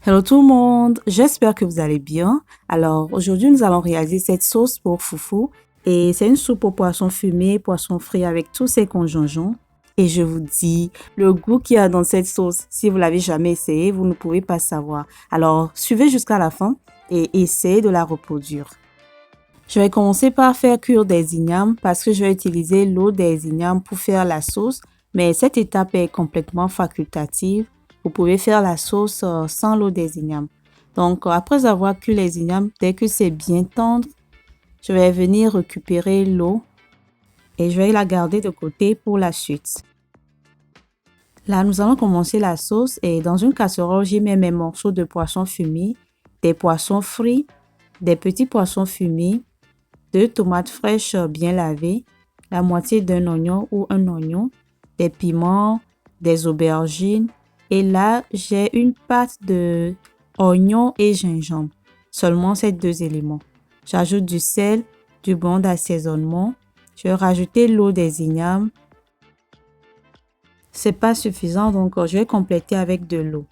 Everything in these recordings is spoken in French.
Hello tout le monde, j'espère que vous allez bien. Alors aujourd'hui nous allons réaliser cette sauce pour foufou et c'est une soupe au poisson fumé, poisson frit avec tous ses conjonjons. Et je vous dis, le goût qu'il y a dans cette sauce, si vous l'avez jamais essayé, vous ne pouvez pas savoir. Alors suivez jusqu'à la fin et essayez de la reproduire. Je vais commencer par faire cuire des ignames parce que je vais utiliser l'eau des ignames pour faire la sauce, mais cette étape est complètement facultative. Vous pouvez faire la sauce sans l'eau des ignames. Donc, après avoir cuit les ignames, dès que c'est bien tendre, je vais venir récupérer l'eau et je vais la garder de côté pour la suite. Là, nous allons commencer la sauce et dans une casserole, j'y mets mes morceaux de poisson fumé, des poissons frits, des petits poissons fumés, 2 tomates fraîches bien lavées, la moitié d'un oignon ou un oignon, des piments, des aubergines. Et là, j'ai une pâte de oignon et gingembre. Seulement ces 2 éléments. J'ajoute du sel, du bouillon d'assaisonnement. Je vais rajouter l'eau des ignames. C'est pas suffisant, donc je vais compléter avec de l'eau.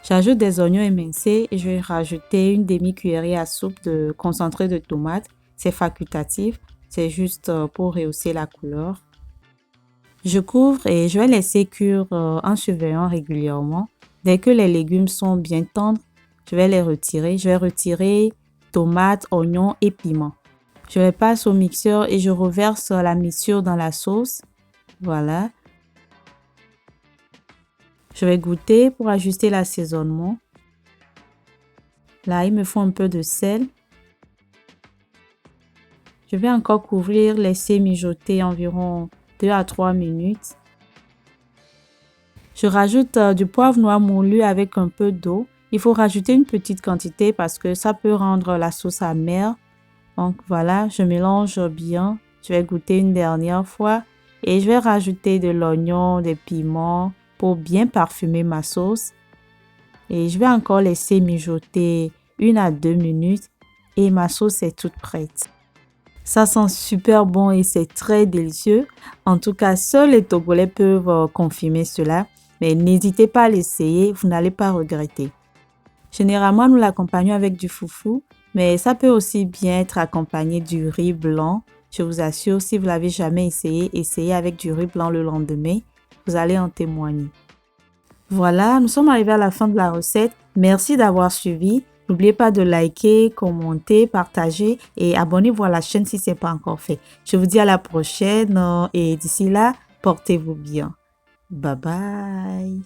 J'ajoute des oignons émincés et je vais rajouter une demi-cuillerée à soupe de concentré de tomate. C'est facultatif, c'est juste pour rehausser la couleur. Je couvre et je vais laisser cuire en surveillant régulièrement. Dès que les légumes sont bien tendres, je vais les retirer. Je vais retirer tomates, oignons et piments. Je les passe au mixeur et je reverse la mixture dans la sauce. Voilà. Je vais goûter pour ajuster l'assaisonnement. Là, il me faut un peu de sel. Je vais encore couvrir, laisser mijoter environ 2 à 3 minutes. Je rajoute du poivre noir moulu avec un peu d'eau. Il faut rajouter une petite quantité parce que ça peut rendre la sauce amère. Donc voilà, je mélange bien. Je vais goûter une dernière fois et je vais rajouter de l'oignon, des piments pour bien parfumer ma sauce. Et je vais encore laisser mijoter 1 à 2 minutes et ma sauce est toute prête. Ça sent super bon et c'est très délicieux. En tout cas, seuls les Togolais peuvent confirmer cela. Mais n'hésitez pas à l'essayer, vous n'allez pas regretter. Généralement, nous l'accompagnons avec du foufou, mais ça peut aussi bien être accompagné du riz blanc. Je vous assure, si vous l'avez jamais essayé, essayez avec du riz blanc le lendemain. Vous allez en témoigner. Voilà, nous sommes arrivés à la fin de la recette. Merci d'avoir suivi. N'oubliez pas de liker, commenter, partager et abonnez-vous à la chaîne si ce n'est pas encore fait. Je vous dis à la prochaine et d'ici là, portez-vous bien. Bye bye.